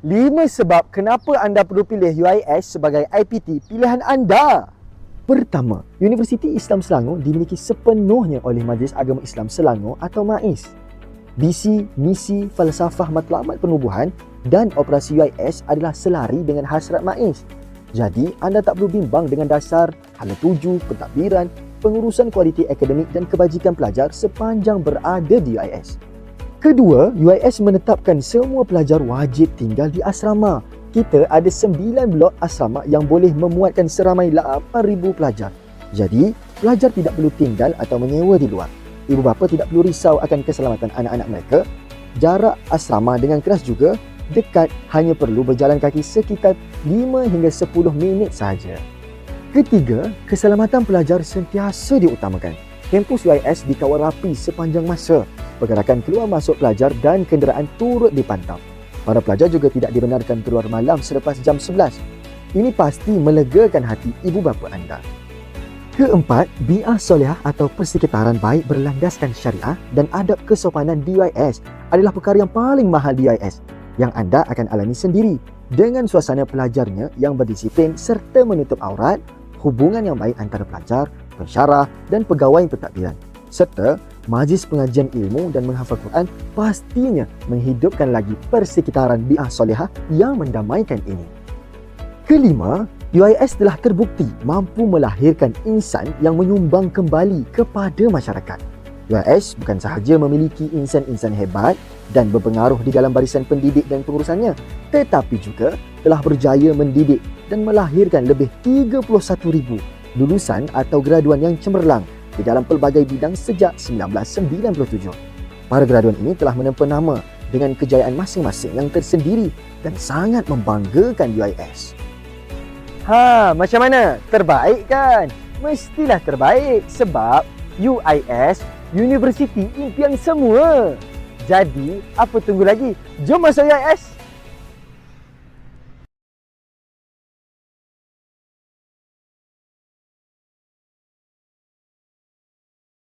5 sebab kenapa anda perlu pilih UIS sebagai IPT pilihan anda. Pertama, Universiti Islam Selangor dimiliki sepenuhnya oleh Majlis Agama Islam Selangor atau MAIS. Visi, misi, falsafah matlamat penubuhan dan operasi UIS adalah selari dengan hasrat MAIS. Jadi, anda tak perlu bimbang dengan dasar, hala tuju, pentadbiran, pengurusan kualiti akademik dan kebajikan pelajar sepanjang berada di UIS. Kedua, UIS menetapkan semua pelajar wajib tinggal di asrama. Kita ada 9 blok asrama yang boleh memuatkan seramai 8,000 pelajar. Jadi, pelajar tidak perlu tinggal atau menyewa di luar. Ibu bapa tidak perlu risau akan keselamatan anak-anak mereka. Jarak asrama dengan kelas juga dekat, hanya perlu berjalan kaki sekitar 5 hingga 10 minit sahaja. Ketiga, keselamatan pelajar sentiasa diutamakan. Kampus UIS dikawal rapi sepanjang masa. Pergerakan keluar masuk pelajar dan kenderaan turut dipantau. Para pelajar juga tidak dibenarkan keluar malam selepas jam 11. Ini pasti melegakan hati ibu bapa anda. Keempat, bi'ah solehah atau persekitaran baik berlandaskan syariah dan adab kesopanan di UIS adalah perkara yang paling mahal di UIS yang anda akan alami sendiri dengan suasana pelajarnya yang berdisiplin serta menutup aurat, hubungan yang baik antara pelajar, pensyarah dan pegawai pentadbiran, serta majlis pengajian ilmu dan menghafal Quran pastinya menghidupkan lagi persekitaran bi'ah solehah yang mendamaikan ini. Kelima, UIS telah terbukti mampu melahirkan insan yang menyumbang kembali kepada masyarakat. UIS bukan sahaja memiliki insan-insan hebat dan berpengaruh di dalam barisan pendidik dan pengurusannya, tetapi juga telah berjaya mendidik dan melahirkan lebih 31,000 lulusan atau graduan yang cemerlang di dalam pelbagai bidang sejak 1997. Para graduan ini telah menempa nama dengan kejayaan masing-masing yang tersendiri dan sangat membanggakan UIS. Macam mana? Terbaik kan? Mestilah terbaik sebab UIS, Universiti Impian Semua. Jadi, apa tunggu lagi? Jom masuk UIS!